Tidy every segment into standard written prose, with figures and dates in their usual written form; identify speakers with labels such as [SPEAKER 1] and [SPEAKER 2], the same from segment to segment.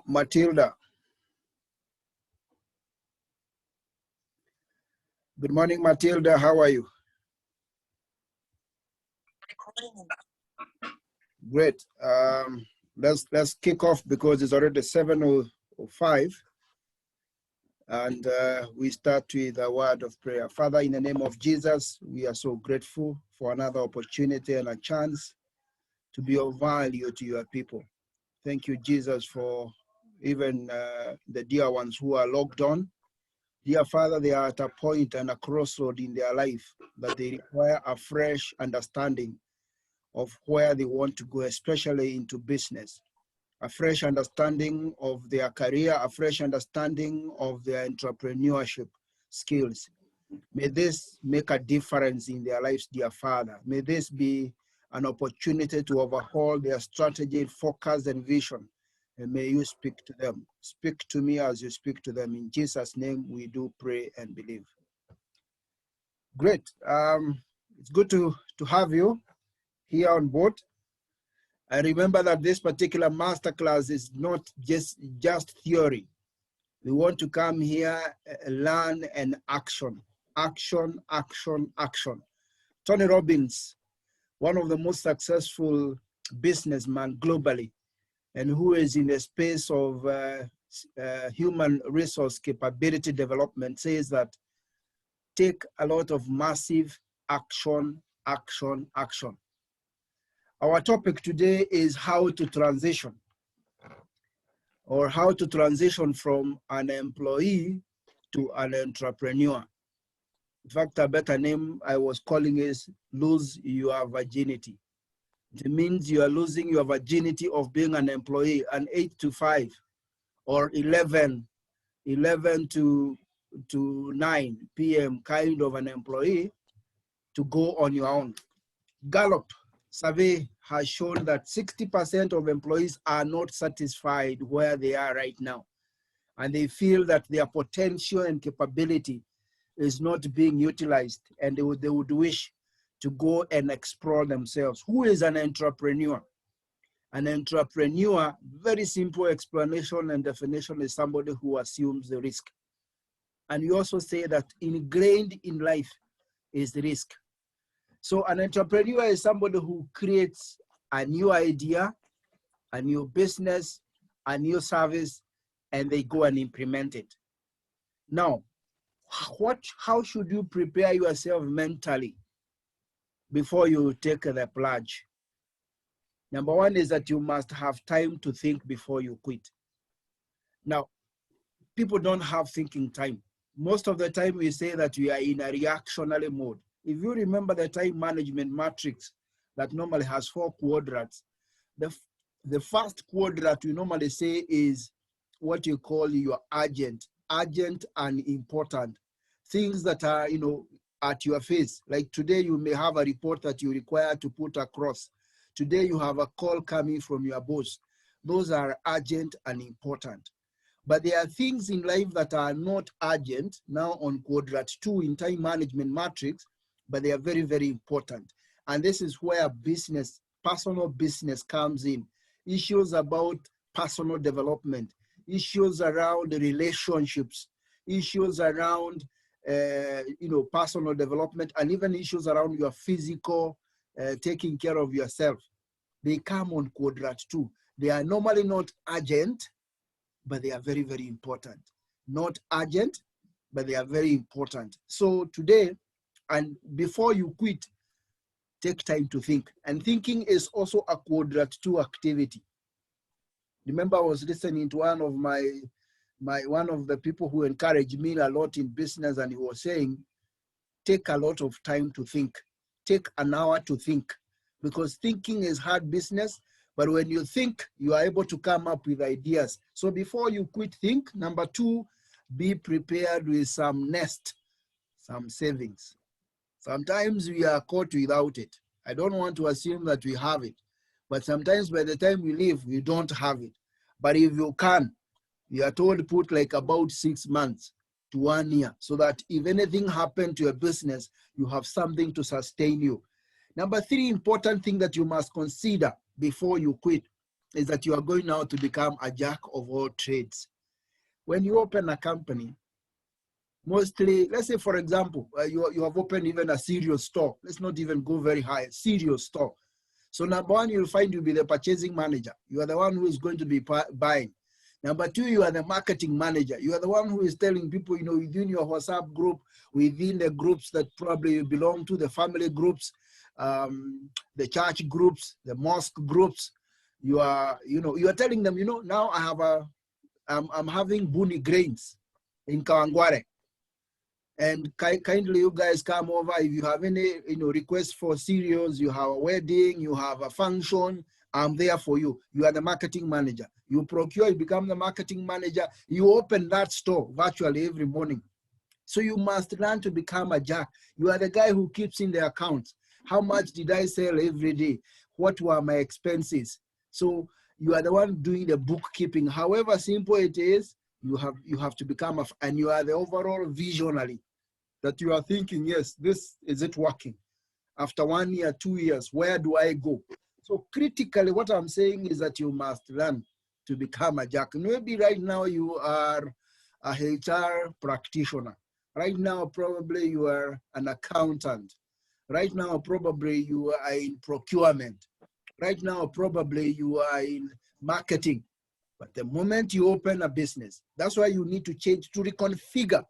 [SPEAKER 1] Matilda. Good morning, Matilda. How are you? Great. Let's kick off because it's already 7:05, and we start with a word of prayer. Father, in the name of Jesus, we are so grateful for another opportunity and a chance to be of value to your people. Thank you, Jesus, for even the dear ones who are logged on. Dear Father, they are at a point and a crossroad in their life that they require a fresh understanding of where they want to go, especially into business, a fresh understanding of their career, a fresh understanding of their entrepreneurship skills. May this make a difference in their lives, dear Father. May this be an opportunity to overhaul their strategy, focus, and vision. And may you speak to them. Speak to me as you speak to them. In Jesus' name, we do pray and believe. Great. It's good to have you here on board. I remember that this particular masterclass is not just theory. We want to come here, learn, and action. Action, action, action. Tony Robbins, one of the most successful businessmen globally, and who is in the space of human resource capability development, says that take a lot of massive action, action, action. Our topic today is how to transition, or how to transition from an employee to an entrepreneur. In fact, a better name I was calling is lose your virginity. It means you are losing your virginity of being an employee, an 8 to 5 or 11 to 9 p.m. kind of an employee to go on your own. Gallup survey has shown that 60% of employees are not satisfied where they are right now. And they feel that their potential and capability is not being utilized, and they would wish to go and explore themselves. Who is an entrepreneur? An entrepreneur, very simple explanation and definition, is somebody who assumes the risk. And we also say that ingrained in life is the risk. So an entrepreneur is somebody who creates a new idea, a new business, a new service, and they go and implement it. Now, how should you prepare yourself mentally before you take the plunge? Number one is that you must have time to think before you quit. Now, people don't have thinking time. Most of the time we say that we are in a reactionary mode. If you remember the time management matrix that normally has 4 quadrants, the first quadrant we normally say is what you call your urgent and important. Things that are, at your face. Like today you may have a report that you require to put across. Today you have a call coming from your boss. Those are urgent and important. But there are things in life that are not urgent, now on quadrant 2 in time management matrix, but they are very, very important. And this is where personal business comes in. Issues about personal development, issues around relationships, issues around personal development, and even issues around your physical, taking care of yourself. They come on quadrant 2. They are normally not urgent, but they are very, very important. Not urgent, but they are very important. So today, and before you quit, take time to think. And thinking is also a quadrant 2 activity. Remember, I was listening to one of the people who encouraged me a lot in business, and he was saying, take a lot of time to think. Take an hour to think, because thinking is hard business, but when you think, you are able to come up with ideas. So before you quit, think. Number 2, be prepared with some nest, some savings. Sometimes we are caught without it. I don't want to assume that we have it, but sometimes by the time we leave, we don't have it. But if you can, you are told put like about 6 months to 1 year, so that if anything happened to your business, you have something to sustain you. Number 3 important thing that you must consider before you quit is that you are going now to become a jack of all trades. When you open a company, mostly, let's say, for example, you have opened even a cereal store. Let's not even go very high, cereal store. So number one, you'll find you'll be the purchasing manager. You are the one who is going to be buying. Number two, you are the marketing manager. You are the one who is telling people, you know, within your WhatsApp group, within the groups that probably belong to, the family groups, the church groups, the mosque groups, you are telling them, you know, now I have I'm having buni grains in Kawangware. And kindly you guys come over. If you have any, you know, requests for cereals, you have a wedding, you have a function, I'm there for you. You are the marketing manager. You procure, you become the marketing manager. You open that store virtually every morning. So you must learn to become a jack. You are the guy who keeps in the accounts. How much did I sell every day? What were my expenses? So you are the one doing the bookkeeping. However simple it is, you have to become and you are the overall visionary, that you are thinking, yes, this is it working. After 1 year, 2 years, where do I go? So critically, what I'm saying is that you must learn to become a jack. Maybe right now you are a HR practitioner. Right now, probably you are an accountant. Right now, probably you are in procurement. Right now, probably you are in marketing. But the moment you open a business, that's why you need to change, to reconfigure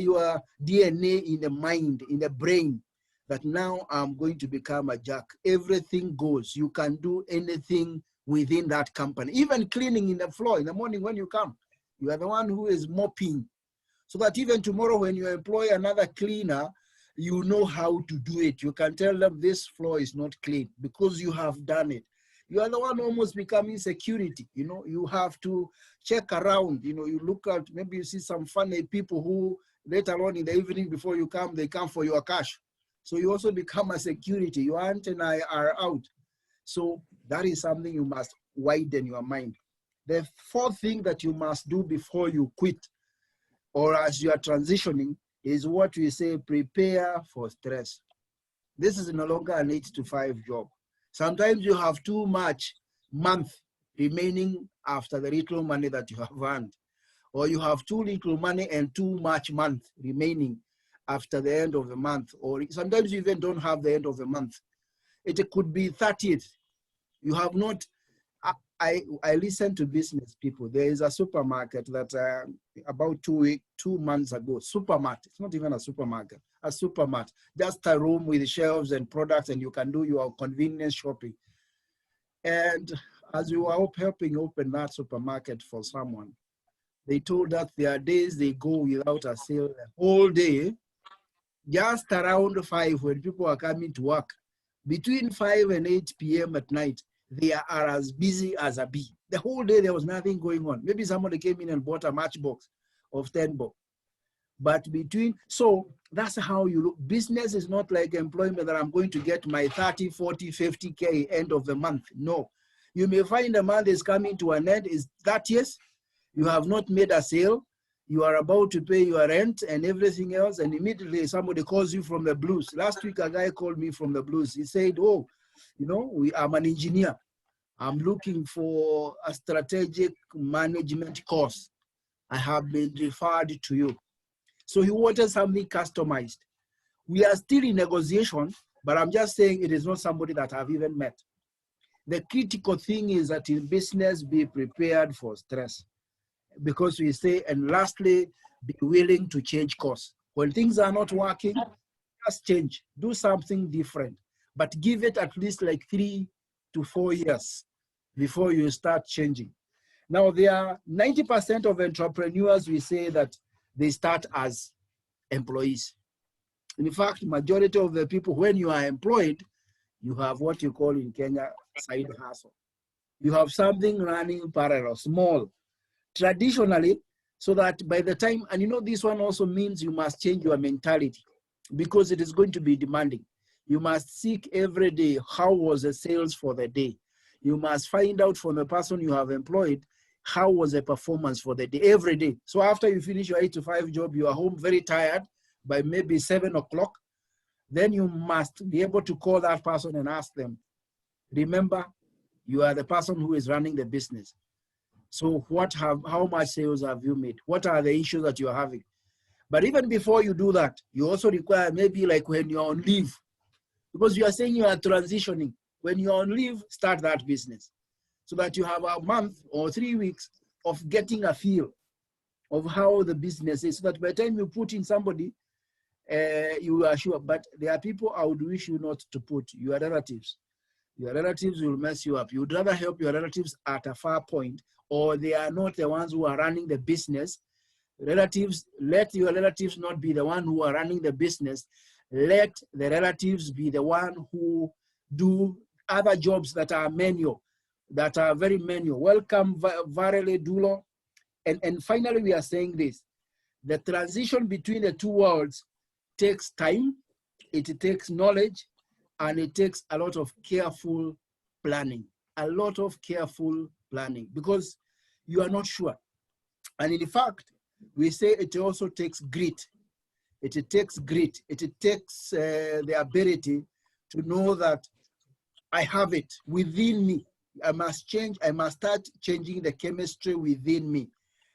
[SPEAKER 1] your DNA in the mind, in the brain, that now I'm going to become a jack. Everything goes. You can do anything within that company. Even cleaning in the floor in the morning when you come, you are the one who is mopping. So that even tomorrow when you employ another cleaner, you know how to do it. You can tell them this floor is not clean because you have done it. You are the one almost becoming security. You know, you have to check around. You know, you look at, maybe you see some funny people who later on in the evening before you come, they come for your cash. So you also become a security. Your aunt and I are out. So that is something you must widen your mind. The fourth thing that you must do before you quit or as you are transitioning is what we say, prepare for stress. This is no longer an 8 to 5 job. Sometimes you have too much month remaining after the little money that you have earned, or you have too little money and too much month remaining after the end of the month, or sometimes you even don't have the end of the month. It could be 30th. You have not. I listen to business people. There is a supermarket that about 2 months ago, supermarket, it's not even a supermarket, a supermarket, just a room with shelves and products, and you can do your convenience shopping. And as we were helping open that supermarket for someone, they told us there are days they go without a sale the whole day, just around 5 when people are coming to work. Between 5 and 8 p.m. at night, they are as busy as a bee. The whole day there was nothing going on. Maybe somebody came in and bought a matchbox of 10 bob. But so that's how you look. Business is not like employment that I'm going to get my 30, 40, 50K end of the month. No. You may find the month is coming to an end, is 30th, you have not made a sale, you are about to pay your rent and everything else, and immediately somebody calls you from the blues. Last week, a guy called me from the blues. He said, oh, you know, I'm an engineer. I'm looking for a strategic management course. I have been referred to you. So he wanted something customized. We are still in negotiation, but I'm just saying it is not somebody that I've even met. The critical thing is that in business, be prepared for stress. Because we say, and lastly, be willing to change course. When things are not working, just change, do something different, but give it at least like 3 to 4 years before you start changing. Now, there are 90% of entrepreneurs, we say that they start as employees. In fact, majority of the people, when you are employed, you have what you call in Kenya, side hustle. You have something running parallel, small, traditionally, so that by the time, and you know, this one also means you must change your mentality because it is going to be demanding. You must seek every day, how was the sales for the day? You must find out from the person you have employed, how was the performance for the day, every day. So after you finish your 8 to 5 job, you are home very tired by maybe 7 o'clock. Then you must be able to call that person and ask them, remember, You are the person who is running the business. So how much sales have you made? What are the issues that you are having? But even before you do that, you also require maybe like when you're on leave, because you are saying you are transitioning. When you're on leave, start that business so that you have a month or 3 weeks of getting a feel of how the business is, so that by the time you put in somebody, you are sure. But there are people I would wish you not to put, your relatives. Your relatives will mess you up. You would rather help your relatives at a far point, or they are not the ones who are running the business. Relatives, let your relatives not be the one who are running the business. Let the relatives be the one who do other jobs that are manual, that are very manual. Welcome, Varele Dulo. And finally, we are saying this. The transition between the two worlds takes time, it takes knowledge, and it takes a lot of careful planning. A lot of careful planning, because you are not sure. And in fact, we say it also takes grit. It takes grit. It takes the ability to know that I have it within me. I must change. I must start changing the chemistry within me,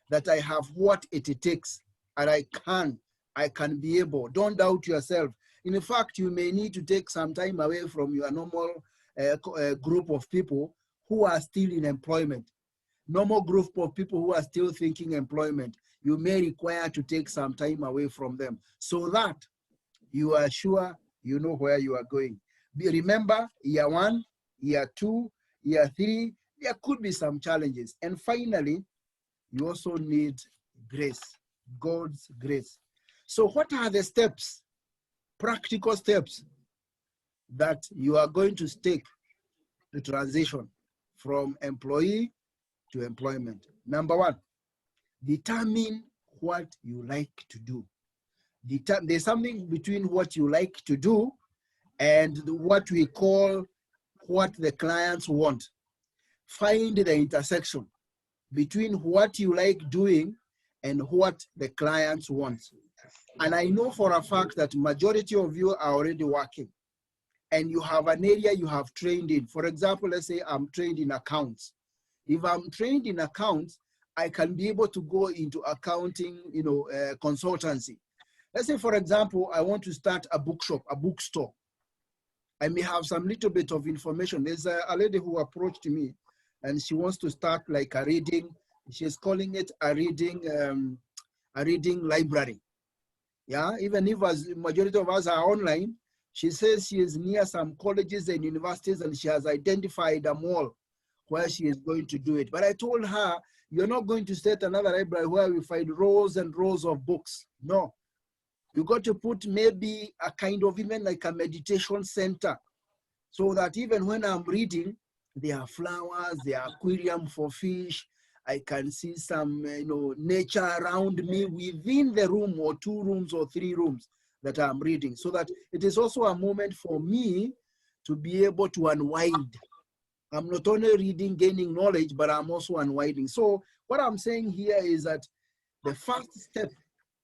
[SPEAKER 1] that I have what it takes, and I can be able. Don't doubt yourself. In fact, you may need to take some time away from your normal group of people who are still in employment. Normal group of people who are still thinking employment. You may require to take some time away from them so that you are sure you know where you are going. Remember, year 1, year 2, year 3, there could be some challenges. And finally, you also need grace, God's grace. So what are the steps, practical steps, that you are going to take to transition from employee to employment? Number 1, determine what you like to do. There's something between what you like to do and what we call what the clients want. Find the intersection between what you like doing and what the clients want. And I know for a fact that majority of you are already working and you have an area you have trained in. For example, let's say I'm trained in accounts. If I'm trained in accounts, I can be able to go into accounting, consultancy. Let's say, for example, I want to start a bookshop, a bookstore. I may have some little bit of information. There's a lady who approached me and she wants to start like a reading. She's calling it a reading library. Yeah, even if as majority of us are online, she says she is near some colleges and universities and she has identified a mall where she is going to do it. But I told her, you're not going to set another library where we find rows and rows of books. No, you got to put maybe a kind of even like a meditation center, so that even when I'm reading, there are flowers, there are aquarium for fish. I can see some nature around me within the room or 2 rooms or 3 rooms that I'm reading, so that it is also a moment for me to be able to unwind. I'm not only reading, gaining knowledge, but I'm also unwinding. So what I'm saying here is that the first step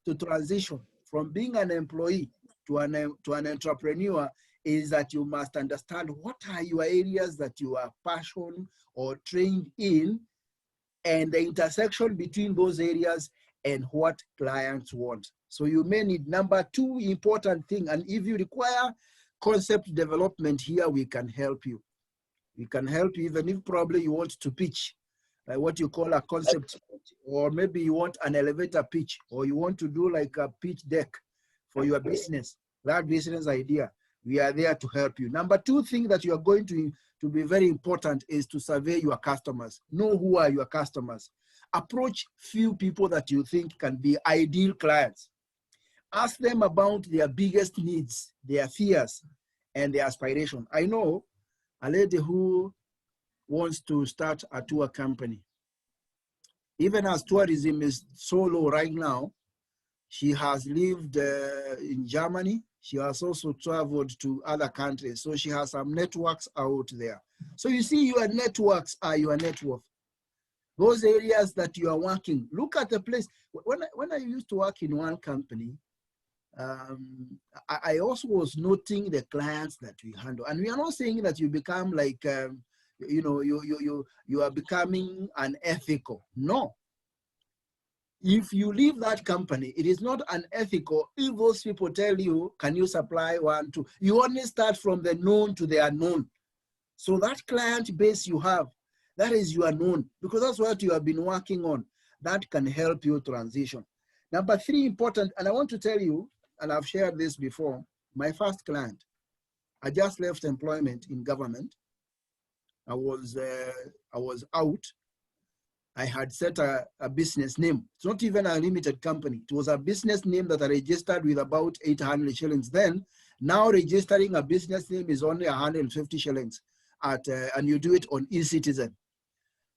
[SPEAKER 1] to transition from being an employee to an entrepreneur is that you must understand what are your areas that you are passionate or trained in, and the intersection between those areas and what clients want. So you may need number 2 important thing, and if you require concept development here, we can help you. We can help you even if probably you want to pitch, like what you call a concept, or maybe you want an elevator pitch, or you want to do like a pitch deck for your business, that business idea. We are there to help you. Number 2 thing that you are going to be very important is to survey your customers. Know who are your customers. Approach few people that you think can be ideal clients. Ask them about their biggest needs, their fears, and their aspiration. I know a lady who wants to start a tour company. Even as tourism is so low right now, she has lived in Germany. She has also traveled to other countries. So she has some networks out there. So you see, your networks are your net worth. Those areas that you are working, look at the place. When I used to work in one company, I also was noting the clients that we handle. And we are not saying that you become like, you are becoming unethical. No. If you leave that company, it is not unethical if those people tell you, can you supply 1, 2? You only start from the known to the unknown. So that client base you have, that is your known, because that's what you have been working on. That can help you transition. Number 3, important, and I want to tell you, and I've shared this before, my first client, I just left employment in government. I was out. I had set a business name. It's not even a limited company. It was a business name that I registered with about 800 shillings then. Now registering a business name is only 150 shillings and you do it on eCitizen.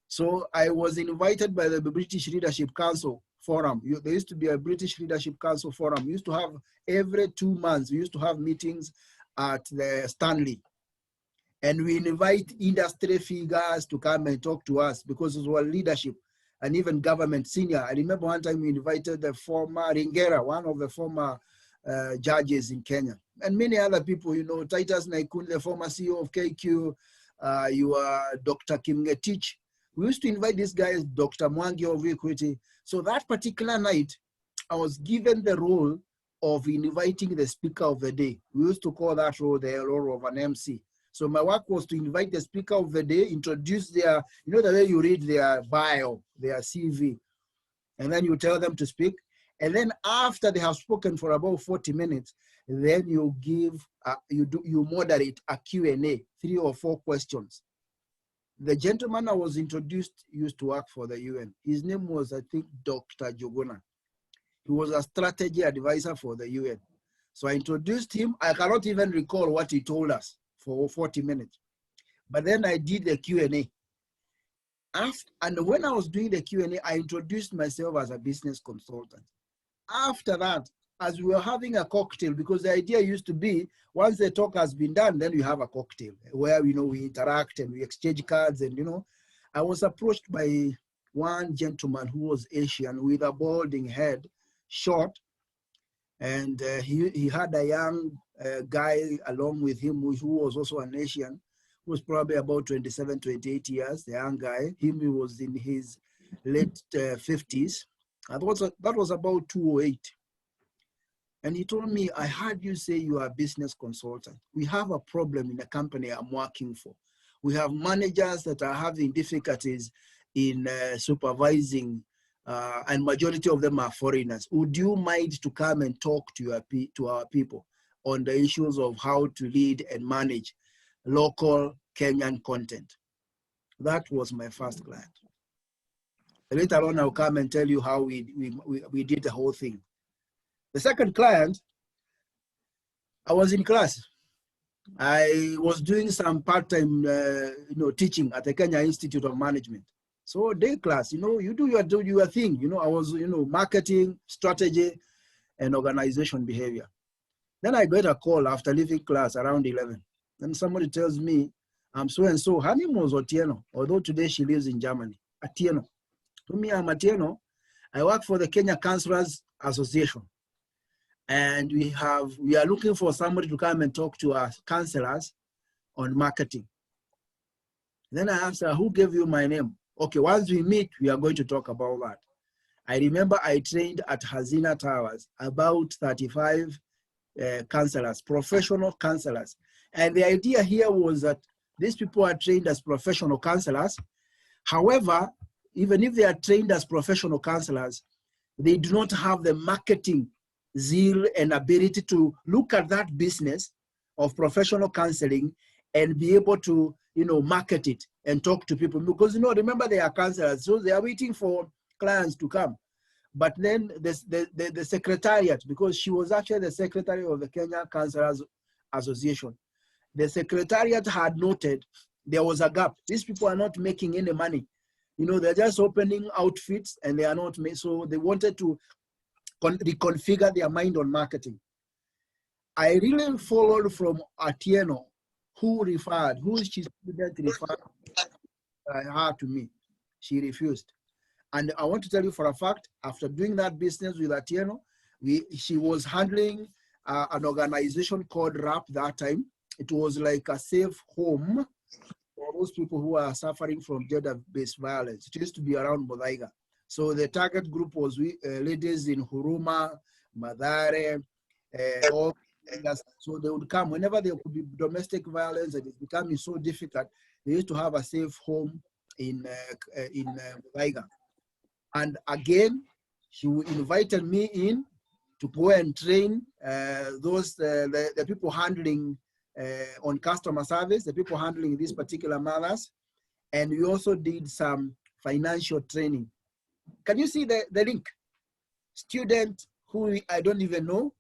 [SPEAKER 1] So I was invited by the British Leadership Council Forum. There used to be a British Leadership Council Forum. We used to have every 2 months, we used to have meetings at the Stanley. And we invite industry figures to come and talk to us because it was leadership and even government senior. I remember one time we invited the former Ringera, one of the former judges in Kenya, and many other people, Titus Naikun, the former CEO of KQ, you are Dr. Kim Ngetich. We used to invite these guys, Dr. Mwangi of Equity. So that particular night, I was given the role of inviting the speaker of the day. We used to call that role the role of an MC. So my work was to invite the speaker of the day, introduce their, the way you read their bio, their CV, and then you tell them to speak. And then after they have spoken for about 40 minutes, then you give, you moderate a Q&A, 3 or 4 questions. The gentleman I was introduced used to work for the UN. His name was, I think, Dr. Jogona. He was a strategy advisor for the UN. So I introduced him. I cannot even recall what he told us for 40 minutes. But then I did the Q&A. And when I was doing the Q&A, I introduced myself as a business consultant. After that, as we were having a cocktail, because the idea used to be, once the talk has been done, then you have a cocktail where, we interact and we exchange cards. And, I was approached by one gentleman who was Asian with a balding head, short. And he had a young guy along with him who was also an Asian, who was probably about 27, 28 years, the young guy. He was in his late 50s. That was about 2008. And he told me, I heard you say you are a business consultant. We have a problem in the company I'm working for. We have managers that are having difficulties in supervising, and majority of them are foreigners. Would you mind to come and talk to our people on the issues of how to lead and manage local Kenyan content? That was my first client. Later on, I'll come and tell you how we did the whole thing. The second client, I was in class. I was doing some part-time, teaching at the Kenya Institute of Management. So day class, you do your thing. I was, marketing, strategy, and organization behavior. Then I got a call after leaving class around 11. Then somebody tells me, I'm so-and-so. Her name was Otieno, although today she lives in Germany. Atieno. To me, I'm Atieno. I work for the Kenya Councillors Association. And we are looking for somebody to come and talk to our councillors on marketing. Then I asked her, who gave you my name? Okay, once we meet, we are going to talk about that. I remember I trained at Hazina Towers, about 35 counselors, professional counselors. And the idea here was that these people are trained as professional counselors. However, even if they are trained as professional counselors, they do not have the marketing zeal and ability to look at that business of professional counseling and be able to, market it and talk to people. Because, remember they are counselors, so they are waiting for clients to come. But then the secretariat, because she was actually the secretary of the Kenya Counselors Association, the secretariat had noted there was a gap. These people are not making any money. They're just opening outfits and they are not made. So they wanted to reconfigure their mind on marketing. I really followed from Atieno, who she student referred her to me. She refused. And I want to tell you for a fact, after doing that business with Atieno, she was handling an organization called RAP that time. It was like a safe home for those people who are suffering from gender-based violence. It used to be around Muthaiga. So the target group was ladies in Huruma, Mathare, all. So they would come whenever there could be domestic violence and it's becoming so difficult. They used to have a safe home in Muthaiga. And again, she invited me in to go and train the people handling on customer service, the people handling these particular mothers. And we also did some financial training. Can you see the link? Student who I don't even know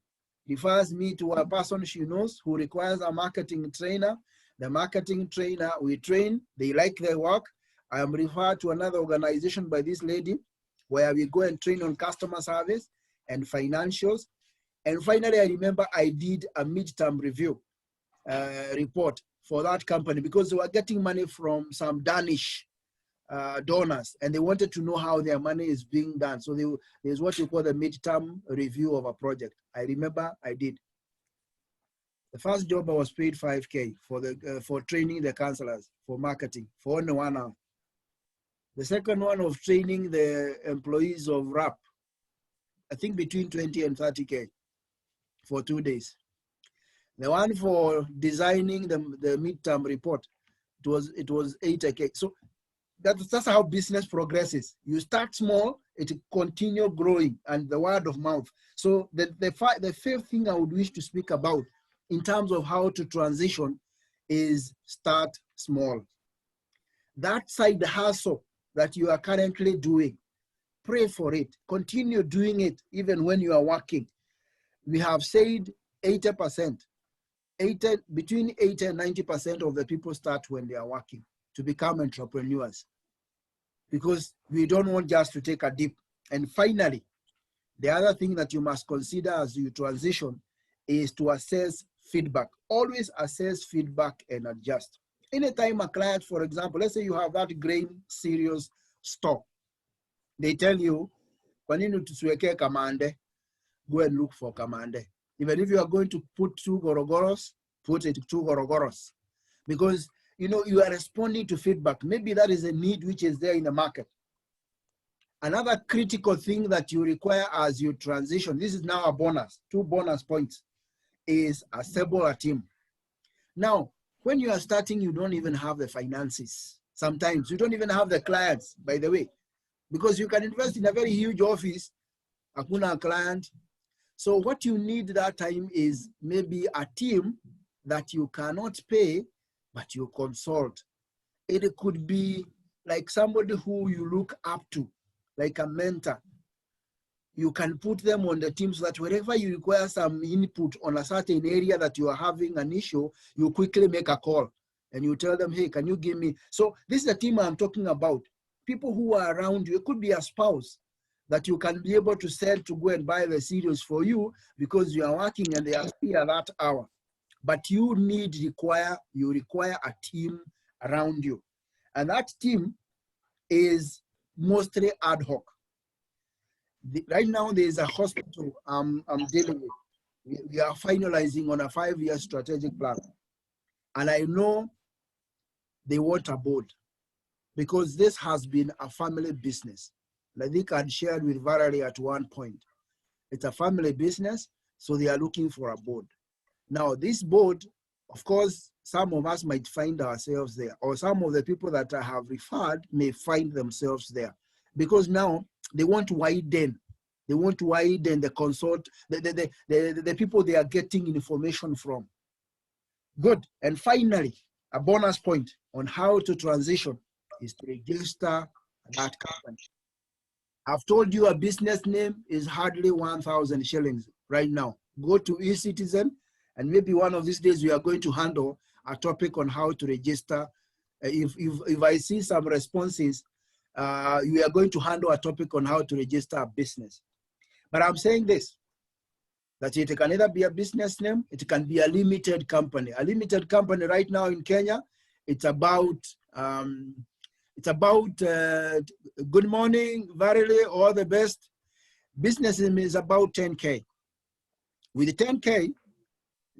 [SPEAKER 1] refers me to a person she knows who requires a marketing trainer. The marketing trainer, we train, they like their work. I am referred to another organization by this lady where we go and train on customer service and financials. And finally, I remember I did a midterm review report for that company because they were getting money from some Danish donors and they wanted to know how their money is being done. So there's what you call the midterm review of a project. I remember I did. The first job I was paid 5K for training the counselors for marketing for only 1 hour. The second one of training the employees of RAP, I think between 20 and 30K for 2 days. The one for designing the midterm report, it was 8K. So that's how business progresses. You start small, it continue growing, and the word of mouth. So the fifth thing I would wish to speak about in terms of how to transition is start small. That side hustle that you are currently doing, pray for it. Continue doing it even when you are working. We have said 80%. Between 80 and 90% of the people start when they are working to become entrepreneurs because we don't want just to take a dip. And finally, the other thing that you must consider as you transition is to assess feedback. Always assess feedback and adjust. Anytime a client, for example, let's say you have that grain cereals store, they tell you, go and look for kamande. Even if you are going to put 2 gorogoros, put it 2 gorogoros. Because you are responding to feedback. Maybe that is a need which is there in the market. Another critical thing that you require as you transition, this is now a bonus, 2 bonus points, is assemble a team. Now, when you are starting, you don't even have the finances. Sometimes you don't even have the clients, by the way, because you can invest in a very huge office, hakuna client. So what you need that time is maybe a team that you cannot pay, but you consult. It could be like somebody who you look up to, like a mentor. You can put them on the team so that wherever you require some input on a certain area that you are having an issue, you quickly make a call and you tell them, hey, can you give me? So this is the team I'm talking about. People who are around you. It could be a spouse that you can be able to send to go and buy the cereals for you because you are working and they are free at that hour. But you require a team around you. And that team is mostly ad hoc. Right now, there is a hospital I'm dealing with. We are finalizing on a 5-year strategic plan. And I know they want a board because this has been a family business. I think I shared with Valerie at one point. It's a family business, so they are looking for a board. Now, this board, of course, some of us might find ourselves there, or some of the people that I have referred may find themselves there, because now they want to widen. They want to widen the consult, the people they are getting information from. Good. And finally, a bonus point on how to transition is to register that company. I've told you a business name is hardly 1,000 shillings right now. Go to eCitizen, and maybe one of these days we are going to handle a topic on how to register. If I see some responses, we are going to handle a topic on how to register a business. But I'm saying this, that it can either be a business name, it can be a limited company. A limited company right now in Kenya, it's about good morning, Varily, all the best. Business name is about 10K. With 10K,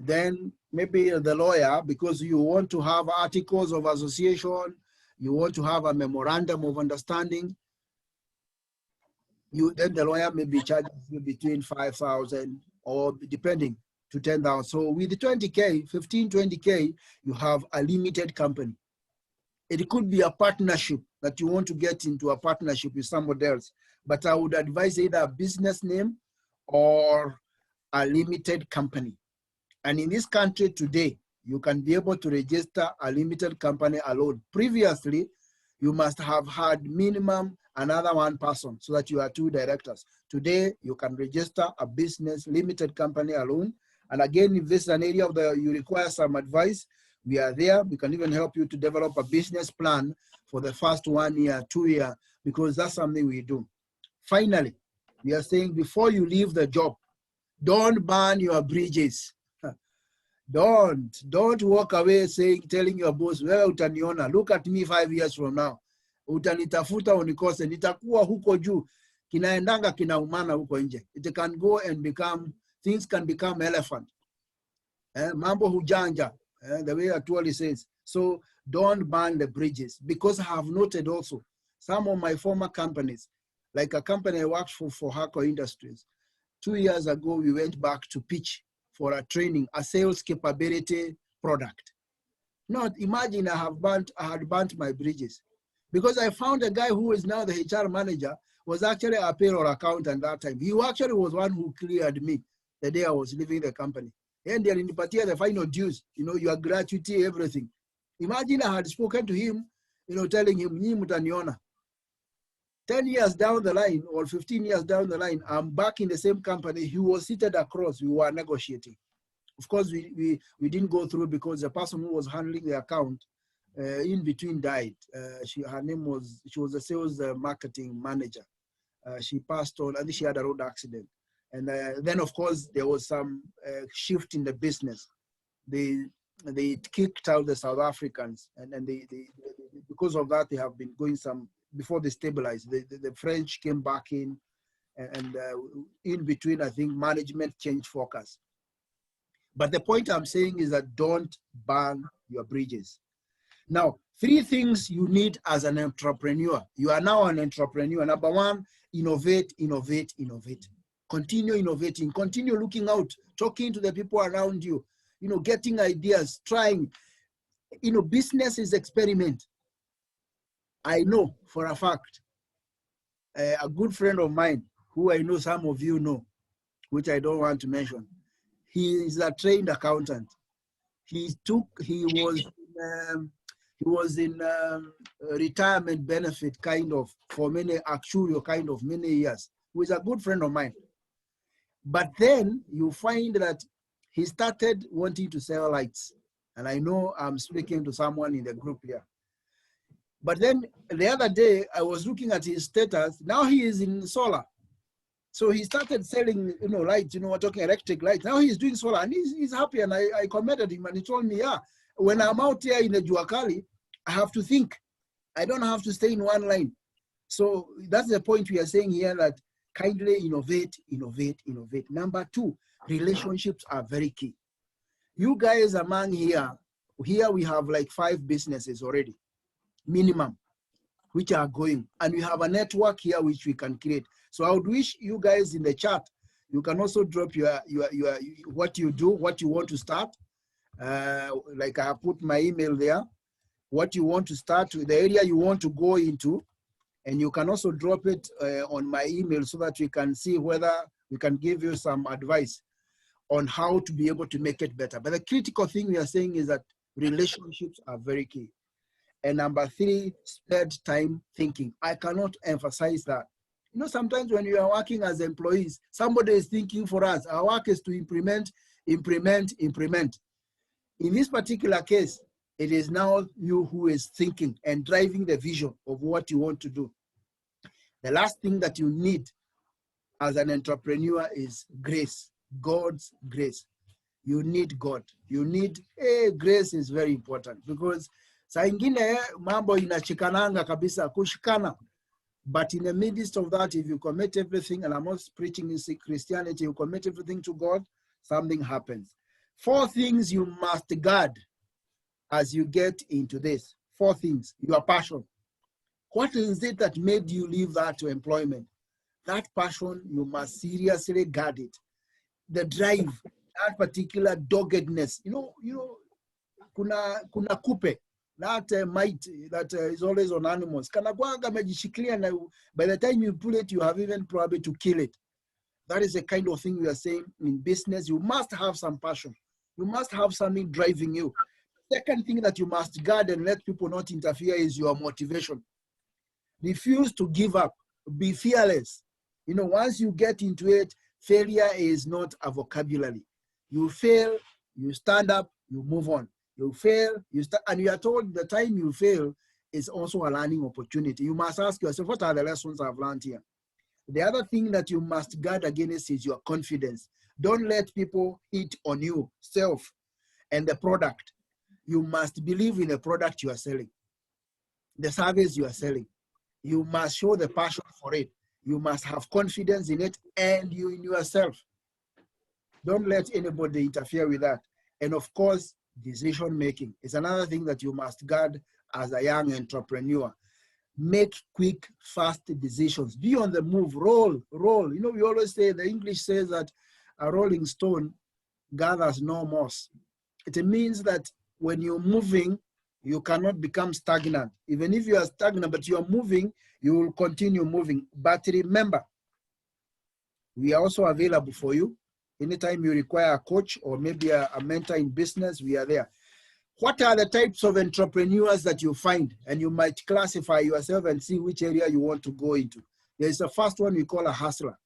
[SPEAKER 1] Then maybe the lawyer, because you want to have articles of association, you want to have a memorandum of understanding, then the lawyer may be charging you between 5,000 or depending to 10,000. So with the 20K, 15, 20K, you have a limited company. It could be a partnership that you want to get into a partnership with somebody else. But I would advise either a business name or a limited company. And in this country today, you can be able to register a limited company alone. Previously, you must have had minimum another one person so that you are two directors. Today, you can register a business limited company alone. And again, if this is an area of you require some advice, we are there. We can even help you to develop a business plan for the first 1 year, 2 year, because that's something we do. Finally, we are saying before you leave the job, don't burn your bridges. Don't walk away telling your boss, wewe utaniona, look at me 5 years from now. Utanitafuta unikose, nitakuwa huko juu. Kinaendanga kinaumana huko nje. It can go and become, things can become elephant. Mambo hujanja, the way Atuali says. So don't burn the bridges, because I have noted also some of my former companies, like a company I worked for Hako Industries. 2 years ago, we went back to pitch for a training, a sales capability product. Now, imagine I had burnt my bridges, because I found a guy who is now the HR manager was actually a payroll accountant that time. He actually was one who cleared me the day I was leaving the company. And they're in the final dues, your gratuity, everything. Imagine I had spoken to him, telling him, "Nyi mutaniona." 10 years down the line or 15 years down the line, I'm back in the same company. He was seated across. We were negotiating. Of course, we didn't go through because the person who was handling the account in between died. She was a sales marketing manager. She passed on. I think she had a road accident. And then, of course, there was some shift in the business. They kicked out the South Africans. And they because of that, they have been going some, before they stabilized, the French came back in, and in between, I think management changed focus. But the point I'm saying is that don't burn your bridges. Now, 3 things you need as an entrepreneur. You are now an entrepreneur. Number 1, innovate, innovate, innovate. Continue innovating, continue looking out, talking to the people around you, getting ideas, trying. Business is experiment. I know for a fact, a good friend of mine, who I know some of you know, which I don't want to mention, he is a trained accountant. He was in retirement benefit kind of for many, actuarial kind of many years, who is a good friend of mine. But then you find that he started wanting to sell lights. And I know I'm speaking to someone in the group here. But then the other day, I was looking at his status. Now he is in solar. So he started selling, lights, we're talking electric lights. Now he's doing solar, and he's happy. And I commended him, and he told me, yeah, when I'm out here in the Juakali, I have to think. I don't have to stay in one line. So that's the point we are saying here, that kindly innovate, innovate, innovate. Number 2, relationships are very key. You guys among here we have like 5 businesses already, minimum, which are going. And we have a network here which we can create. So I would wish you guys in the chat, you can also drop your what you do, what you want to start. Like I have put my email there, what you want to start, the area you want to go into. And you can also drop it on my email so that we can see whether we can give you some advice on how to be able to make it better. But the critical thing we are saying is that relationships are very key. And number 3, spend time thinking. I cannot emphasize that. Sometimes when you are working as employees, somebody is thinking for us. Our work is to implement. In this particular case, it is now you who is thinking and driving the vision of what you want to do. The last thing that you need as an entrepreneur is grace, God's grace. You need God. You need, grace is very important, because saa ingine mambo inachikananga kabisa, kushikana. But in the midst of that, if you commit everything, and I'm not preaching in Christianity, you commit everything to God, something happens. 4 things you must guard as you get into this. 4 things. Your passion. What is it that made you leave that to employment? That passion, you must seriously guard it. The drive, that particular doggedness. Kuna kupe, that might that is always on animals. Kanagwaga majishikilia, na by the time you pull it, you have even probably to kill it. That is the kind of thing we are saying in business. You must have some passion. You must have something driving you. Second thing that you must guard and let people not interfere is your motivation. Refuse to give up. Be fearless. Once you get into it, failure is not a vocabulary. You fail, you stand up, you move on. You fail, and you are told the time you fail is also a learning opportunity. You must ask yourself, what are the lessons I've learned here? The other thing that you must guard against is your confidence. Don't let people hit on you, self, and the product. You must believe in the product you are selling, the service you are selling. You must show the passion for it. You must have confidence in it and you in yourself. Don't let anybody interfere with that. And of course, decision making is another thing that you must guard as a young entrepreneur. Make quick, fast decisions. Be on the move. Roll. We always say, the English says that a rolling stone gathers no moss. It means that when you're moving, you cannot become stagnant. Even if you are stagnant, but you are moving, you will continue moving. But remember, we are also available for you. Anytime you require a coach or maybe a mentor in business, we are there. What are the types of entrepreneurs that you find? And you might classify yourself and see which area you want to go into. There's a first one we call a hustler.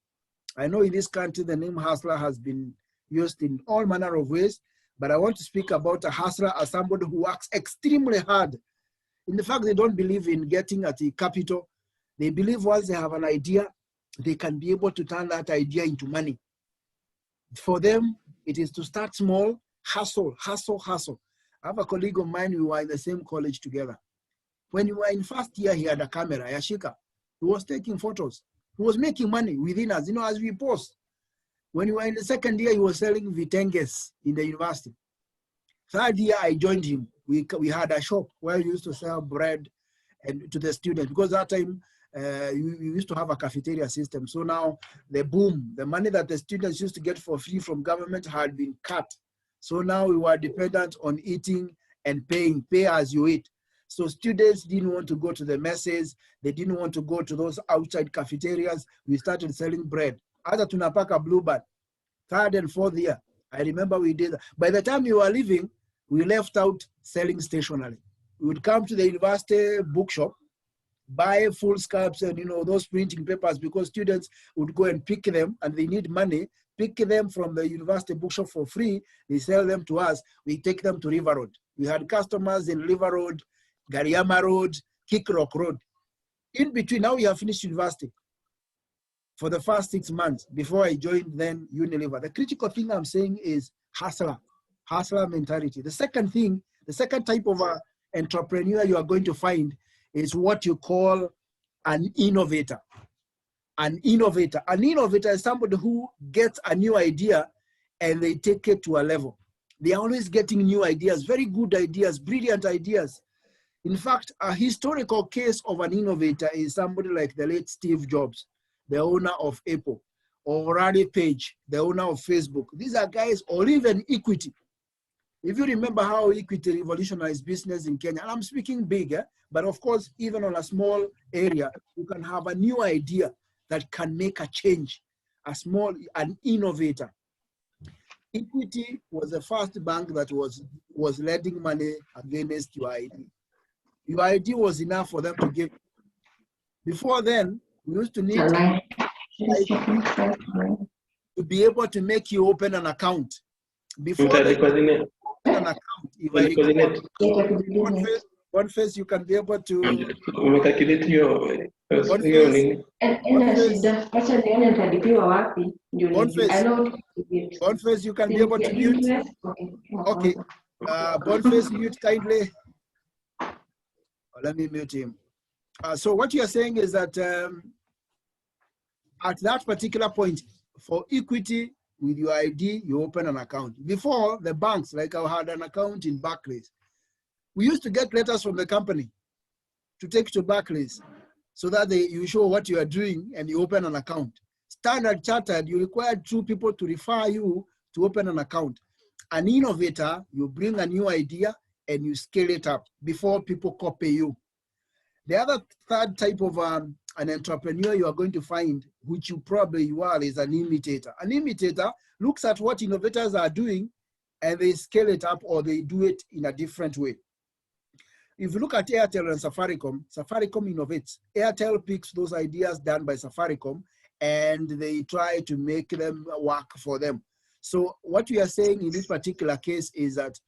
[SPEAKER 1] I know in this country, the name hustler has been used in all manner of ways, but I want to speak about a hustler as somebody who works extremely hard. In fact, they don't believe in getting at the capital. They believe once they have an idea, they can be able to turn that idea into money. For them, it is to start small, hustle. I have a colleague of mine, we were in the same college together. When we were in first year, he had a camera, Yashika. He was taking photos. He was making money within us, as we post. When we were in the second year, he was selling vitenges in the university. Third year, I joined him. We had a shop where we used to sell bread and to the students, because that time we used to have a cafeteria system. So now the money that the students used to get for free from government had been cut. So now we were dependent on eating and pay as you eat. So students didn't want to go to the messes. They didn't want to go to those outside cafeterias. We started selling bread. Hata tunapaka bluebird. Third and fourth year, I remember we did that. By the time we were leaving, we left out selling stationery. We would come to the university bookshop, buy full scalps and those printing papers, because students would go and pick them and they need money. Pick them from the university bookshop for free. They sell them to us. We take them to River Road. We had customers in River Road, Gariama Road, Kickrock Road. In between, now we have finished university for the first 6 months before I joined then Unilever. The critical thing I'm saying is hustler mentality. The second type of entrepreneur you are going to find is what you call an innovator. An innovator is somebody who gets a new idea and they take it to a level. They are always getting new ideas, very good ideas, brilliant ideas. In fact, a historical case of an innovator is somebody like the late Steve Jobs, the owner of Apple, or Larry Page, the owner of Facebook. These are guys, or even Equity. If you remember how Equity revolutionized business in Kenya, and I'm speaking big, but of course, even on a small area, you can have a new idea that can make a change, an innovator. Equity was the first bank that was lending money against your ID. Your ID was enough for them to give. Before then, we used to need to be able to make you open an account. Before they open an account, if I recall, one face you can be able to. One face you can be able to mute. Okay, Boniface, mute kindly. Let me mute him. So what you're saying is that at that particular point, for Equity, with your ID, you open an account. Before, the banks, like I had an account in Barclays, we used to get letters from the company to take to Barclays so that you show what you are doing and you open an account. Standard Chartered, you require 2 people to refer you to open an account. An innovator, you bring a new idea and you scale it up before people copy you. The other third type of an entrepreneur you are going to find, which you probably are, is an imitator. An imitator looks at what innovators are doing and they scale it up or they do it in a different way. If you look at Airtel and Safaricom, Safaricom innovates. Airtel picks those ideas done by Safaricom and they try to make them work for them. So what we are saying in this particular case is that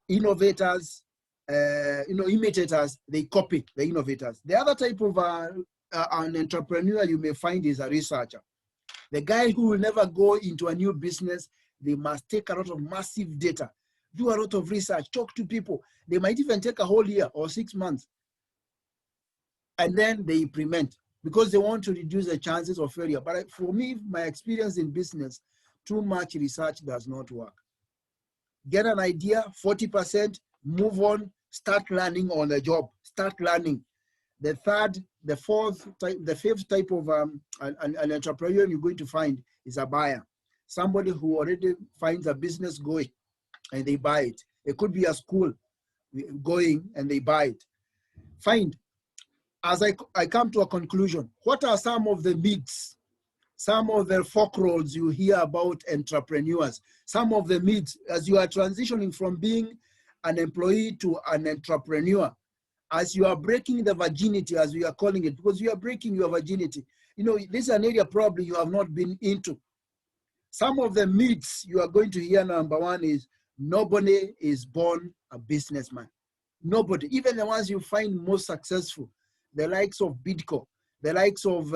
[SPEAKER 1] innovators, imitators, they copy the innovators. The other type of an entrepreneur you may find is a researcher. The guy who will never go into a new business, they must take a lot of massive data, do a lot of research, talk to people. They might even take a whole year or 6 months. And then they implement because they want to reduce the chances of failure. But for me, my experience in business, too much research does not work. Get an idea, 40%, move on, start learning on the job, start learning. The fifth type of an entrepreneur you're going to find is a buyer. Somebody who already finds a business going and they buy it. It could be a school going and they buy it. Find, as I come to a conclusion, what are some of the myths, some of the folklores you hear about entrepreneurs, some of the myths as you are transitioning from being an employee to an entrepreneur, as you are breaking the virginity, as we are calling it, because you are breaking your virginity. You know, this is an area probably you have not been into. Some of the myths you are going to hear, number one is, nobody is born a businessman. Nobody, even the ones you find most successful, the likes of Bidco, the likes of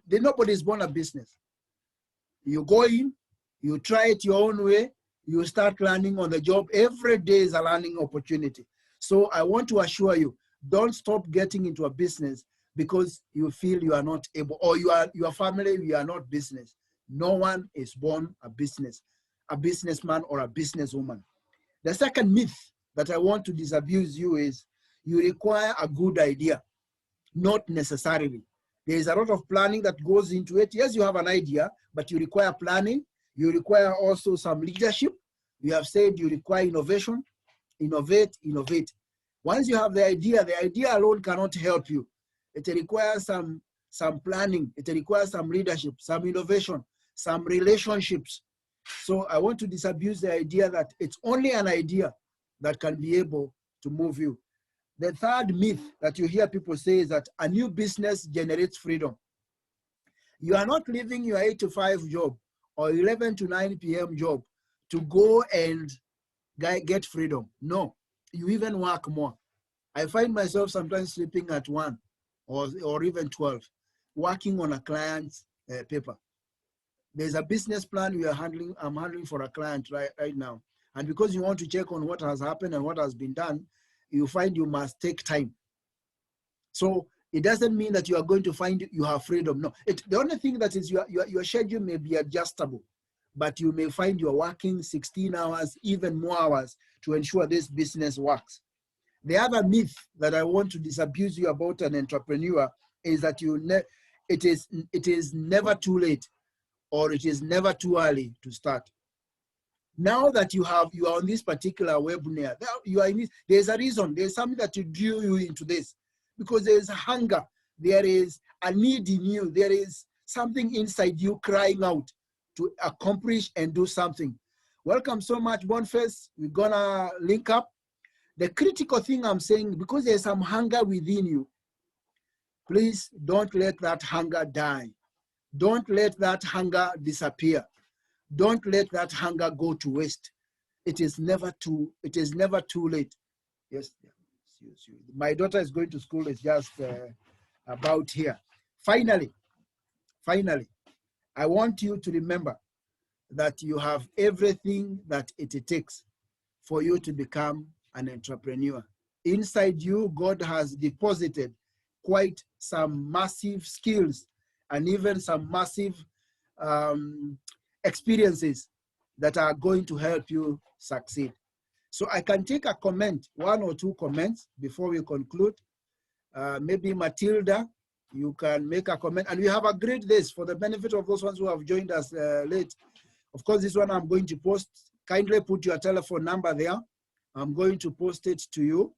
[SPEAKER 1] nobody is born a business. You go in, you try it your own way, you start learning on the job. Every day is a learning opportunity. So I want to assure you, don't stop getting into a business because you feel you are not able, or your family, you are not business. No one is born a businessman or a businesswoman. The second myth that I want to disabuse you is you require a good idea. Not necessarily. There is a lot of planning that goes into it. Yes, you have an idea, but you require planning. You require also some leadership. You have said you require innovation. Innovate. Once you have the idea alone cannot help you. It requires some planning. It requires some leadership, some innovation, some relationships. So I want to disabuse the idea that it's only an idea that can be able to move you. The third myth that you hear people say is that a new business generates freedom. You are not leaving your 8 to 5 job or 11 to 9 p.m. job to go and get freedom. No, you even work more. I find myself sometimes sleeping at 1 or even 12, working on a client's paper. There's a business plan I'm handling for a client right now. And because you want to check on what has happened and what has been done, you find you must take time. So it doesn't mean that you are going to find you have freedom. No, the only thing that is your schedule may be adjustable, but you may find you're working 16 hours, even more hours to ensure this business works. The other myth that I want to disabuse you about an entrepreneur is that it is never too late or it is never too early to start. Now that you are on this particular webinar, there's a reason, there's something that drew you into this, because there's a hunger, there is a need in you, there is something inside you crying out to accomplish and do something. Welcome so much, Boniface. We're gonna link up. The critical thing I'm saying, because there's some hunger within you, please don't let that hunger die. Don't let that hunger disappear. Don't let that hunger go to waste. It is never too late. Yes, my daughter is going to school. It's just about here. Finally, I want you to remember that you have everything that it takes for you to become an entrepreneur. Inside you, God has deposited quite some massive skills and even some massive experiences that are going to help you succeed. So I can take a comment, 1 or 2 comments before we conclude. Maybe Matilda, you can make a comment. And we have agreed this for the benefit of those ones who have joined us late. Of course, this one I'm going to post. Kindly put your telephone number there. I'm going to post it to you.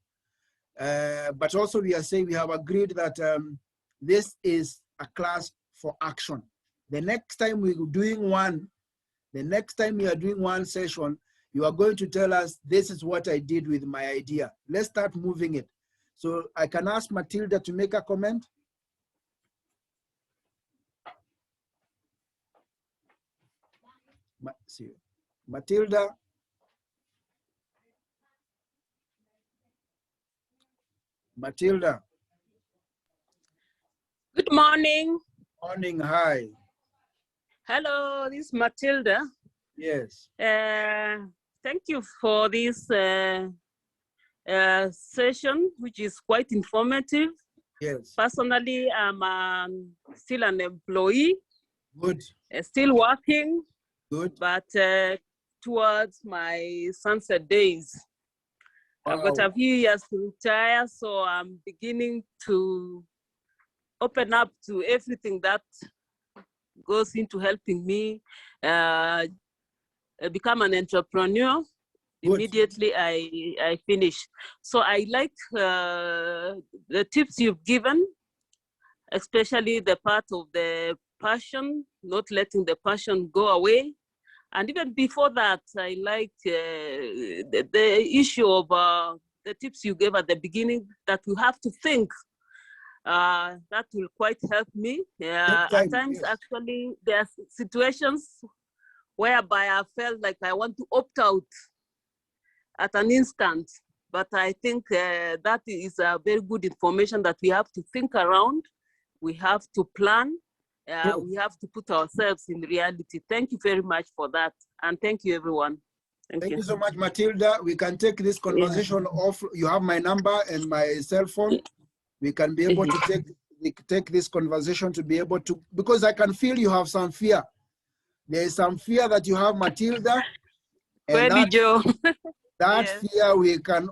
[SPEAKER 1] But also we are saying we have agreed that this is a class for action. The next time we are doing one session, you are going to tell us, this is what I did with my idea. Let's start moving it. So I can ask Matilda to make a comment. Matilda. Matilda.
[SPEAKER 2] Good morning.
[SPEAKER 1] Morning, hi.
[SPEAKER 2] Hello, this is Matilda.
[SPEAKER 1] Yes.
[SPEAKER 2] Thank you for this session, which is quite informative.
[SPEAKER 1] Yes.
[SPEAKER 2] Personally, I'm still an employee.
[SPEAKER 1] Good.
[SPEAKER 2] Still working.
[SPEAKER 1] Good.
[SPEAKER 2] But towards my sunset days. Wow. I've got a few years to retire, so I'm beginning to open up to everything that goes into helping me become an entrepreneur. Good. Immediately I finish. So I like the tips you've given, especially the part of the passion, not letting the passion go away. And even before that, I like the issue of the tips you gave at the beginning, that we have to think. That will quite help me. At times, yes. Actually, there are situations whereby I felt like I want to opt out at an instant. But I think that is a very good information that we have to think around. We have to plan. We have to put ourselves in reality. Thank you very much for that. And thank you, everyone.
[SPEAKER 1] Thank you so much, Matilda. We can take this conversation off. You have my number and my cell phone. We can be able to take this conversation to be able to, because I can feel you have some fear. There is some fear that you have, Matilda. And that fear, we can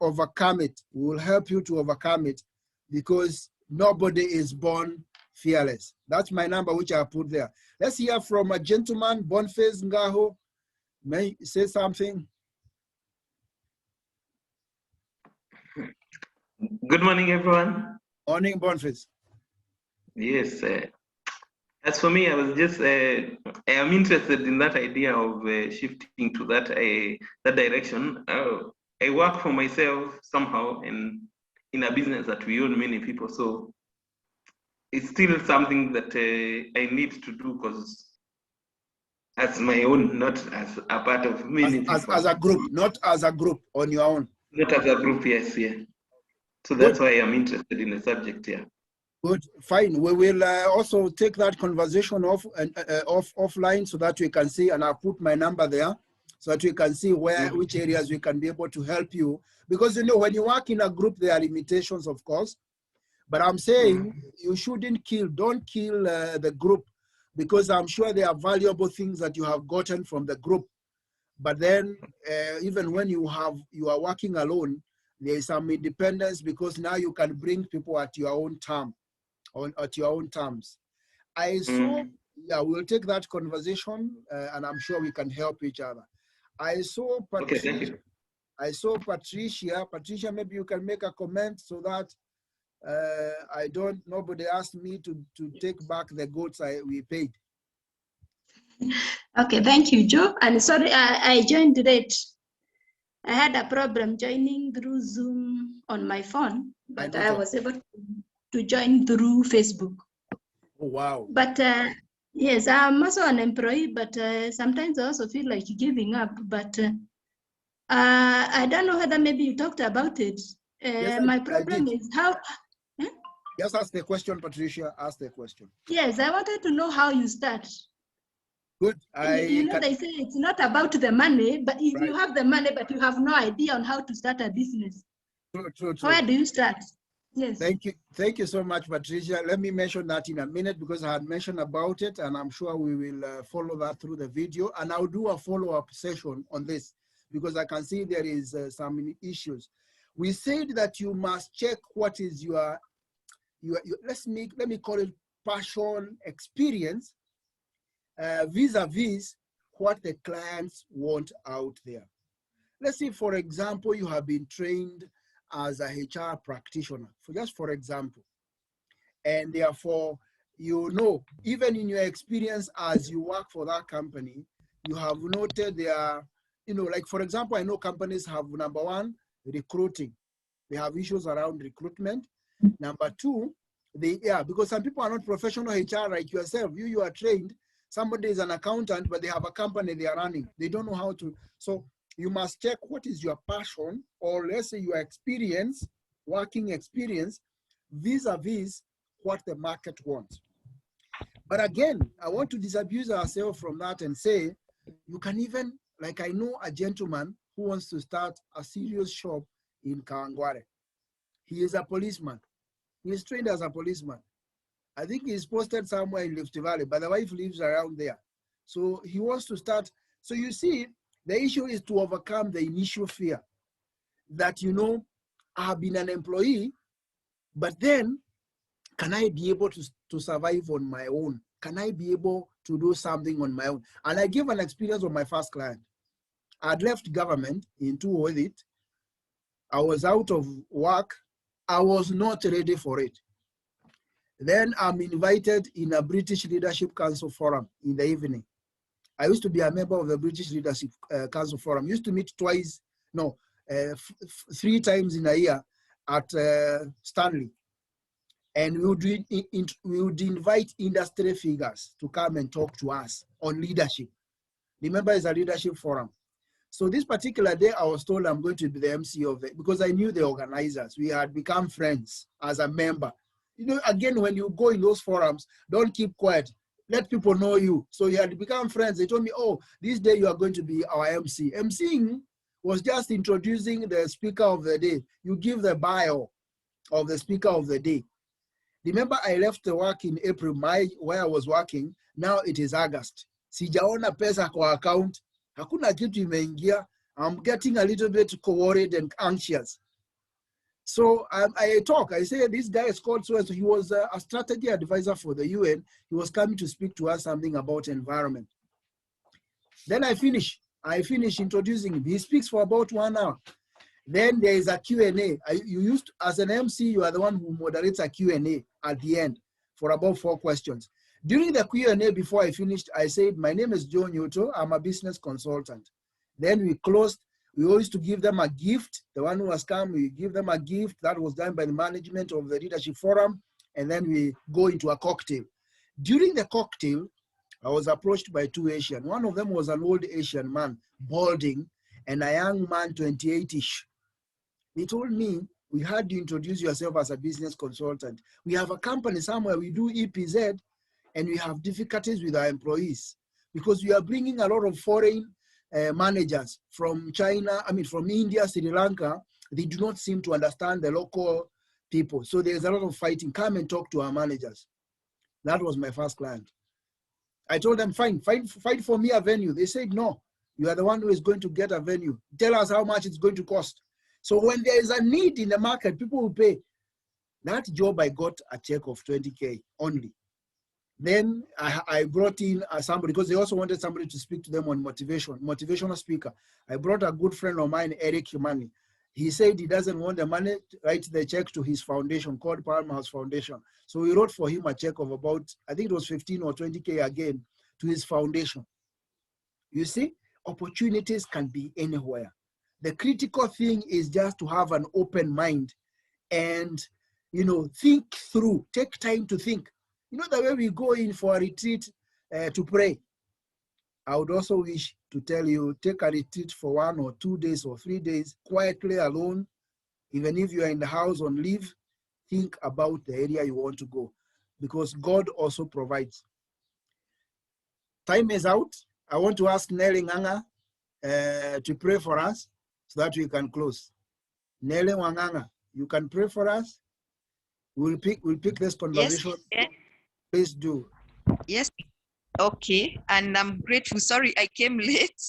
[SPEAKER 1] overcome it. We will help you to overcome it, because nobody is born fearless. That's my number, which I put there. Let's hear from a gentleman, Boniface Ngaho. May you say something?
[SPEAKER 3] Good morning, everyone.
[SPEAKER 1] Morning, Boniface.
[SPEAKER 3] Yes. As for me, I was just, I am interested in that idea of shifting to that direction. I work for myself somehow in a business that we own many people. So it's still something that I need to do, because as my own, not as a part of many people.
[SPEAKER 1] As a group, not as a group on your own.
[SPEAKER 3] Not as a group, yes, yeah. So that's why I'm interested in the subject here.
[SPEAKER 1] Good, fine. We will also take that conversation offline, so that we can see, and I'll put my number there, so that we can see which areas we can be able to help you. Because, you know, when you work in a group, there are limitations, of course. But I'm saying you shouldn't don't kill the group, because I'm sure there are valuable things that you have gotten from the group. But then even when you are working alone, there is some independence, because now you can bring people at your own terms. I saw, we'll take that conversation, and I'm sure we can help each other. I saw Patricia.
[SPEAKER 3] Okay, thank you.
[SPEAKER 1] I saw Patricia. Patricia, maybe you can make a comment, so that nobody asked me to take back the goats we paid.
[SPEAKER 4] Okay, thank you, Joe. And sorry, I joined late. I had a problem joining through Zoom on my phone, but I was able to join through Facebook.
[SPEAKER 1] Oh, wow.
[SPEAKER 4] But yes, I'm also an employee, but sometimes I also feel like giving up. But I don't know whether maybe you talked about it.
[SPEAKER 1] Yes,
[SPEAKER 4] my problem is how...
[SPEAKER 1] Just ask the question, Patricia. Ask the question.
[SPEAKER 4] Yes, I wanted to know how you start.
[SPEAKER 1] Good.
[SPEAKER 4] You know, they say it's not about the money, but if you have the money, but you have no idea on how to start a business.
[SPEAKER 1] True.
[SPEAKER 4] Where do you start? Yes.
[SPEAKER 1] Thank you so much, Patricia. Let me mention that in a minute because I had mentioned about it, and I'm sure we will follow that through the video, and I'll do a follow-up session on this because I can see there is some issues. We said that you must check what is your let me call it passion experience vis-a-vis what the clients want out there. Let's say, for example, you have been trained as a HR practitioner, just for example, and therefore, you know, even in your experience as you work for that company, you have noted there, you know, like for example, I know companies have number one, recruiting. They have issues around recruitment. Number two, because some people are not professional HR like yourself. You are trained. Somebody is an accountant, but they have a company they are running. They don't know how to. So you must check what is your passion, or let's say your experience, working experience, vis-a-vis what the market wants. But again, I want to disabuse ourselves from that and say, you can even, like I know a gentleman who wants to start a serious shop in Kawangware. He is a policeman. He is trained as a policeman. I think he's posted somewhere in Rift Valley, but the wife lives around there. So he wants to start. So you see, the issue is to overcome the initial fear that, you know, I have been an employee, but then can I be able to survive on my own? Can I be able to do something on my own? And I give an experience of my first client. I had left government in 2008. I was out of work. I was not ready for it. Then I'm invited in a British Leadership Council forum in the evening. I used to be a member of the British Leadership Council forum. Used to meet 3 times in a year at Stanley. And we would invite industry figures to come and talk to us on leadership. Remember, it's a leadership forum. So this particular day, I was told I'm going to be the MC of it because I knew the organizers. We had become friends as a member. You know, again, when you go in those forums, don't keep quiet. Let people know you. So you had become friends. They told me, oh, this day you are going to be our MC. MCing was just introducing the speaker of the day. You give the bio of the speaker of the day. Remember, I left the work in April, where I was working. Now it is August. Sijaona pesa kwa account. Hakuna kitu imeingia. I'm getting a little bit worried and anxious. So I say, this guy is called so he was a strategy advisor for the UN. He was coming to speak to us something about environment. Then I finish introducing him. He speaks for about 1 hour. Then there is a Q&A. As an MC, you are the one who moderates a Q&A at the end for about 4 questions. During the Q&A, before I finished, I said, my name is Joe Nyutu. I'm a business consultant. Then we closed. We always to give them a gift. The one who has come, we give them a gift. That was done by the management of the leadership forum. And then we go into a cocktail. During the cocktail, I was approached by 2 Asians. One of them was an old Asian man, balding, and a young man, 28-ish. They told me, we had to introduce yourself as a business consultant. We have a company somewhere, we do EPZ, and we have difficulties with our employees because we are bringing a lot of foreign managers from China, from India, Sri Lanka. They do not seem to understand the local people. So there's a lot of fighting. Come and talk to our managers. That was my first client. I told them, fine, fight for me a venue. They said, no, you are the one who is going to get a venue. Tell us how much it's going to cost. So when there is a need in the market, people will pay. That job, I got a check of 20K only. Then I brought in somebody, because they also wanted somebody to speak to them on motivational speaker. I brought a good friend of mine, Eric Humani. He said he doesn't want the money, write the check to his foundation called Palm House Foundation. So we wrote for him a check of about, I think it was 15 or 20K again to his foundation. You see, opportunities can be anywhere. The critical thing is just to have an open mind and, think through, take time to think. The way we go in for a retreat to pray, I would also wish to tell you, take a retreat for 1 or 2 days or 3 days, quietly alone. Even if you are in the house on leave, think about the area you want to go, because God also provides. Time is out. I want to ask Nelly Nganga to pray for us so that we can close. Nelly Wanganga, you can pray for us? We'll pick this conversation.
[SPEAKER 5] Yes.
[SPEAKER 1] Please do.
[SPEAKER 5] Yes. Okay. And I'm grateful. Sorry, I came late,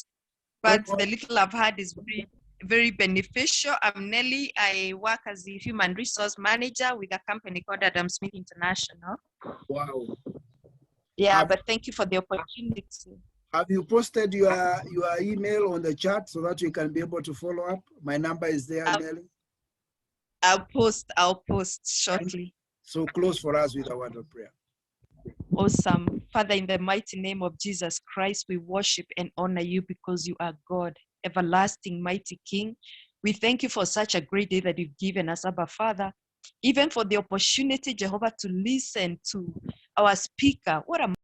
[SPEAKER 5] but the little I've had is very, very beneficial. I'm Nelly. I work as the human resource manager with a company called Adam Smith International.
[SPEAKER 1] Wow.
[SPEAKER 5] Yeah, but thank you for the opportunity.
[SPEAKER 1] Have you posted your email on the chat so that we can be able to follow up? My number is there, Nelly.
[SPEAKER 5] I'll post shortly.
[SPEAKER 1] So close for us with a word of prayer.
[SPEAKER 5] Awesome. Father, in the mighty name of Jesus Christ, we worship and honor you because you are God, everlasting, mighty King. We thank you for such a great day that you've given us, Abba Father, even for the opportunity, Jehovah, to listen to our speaker. What a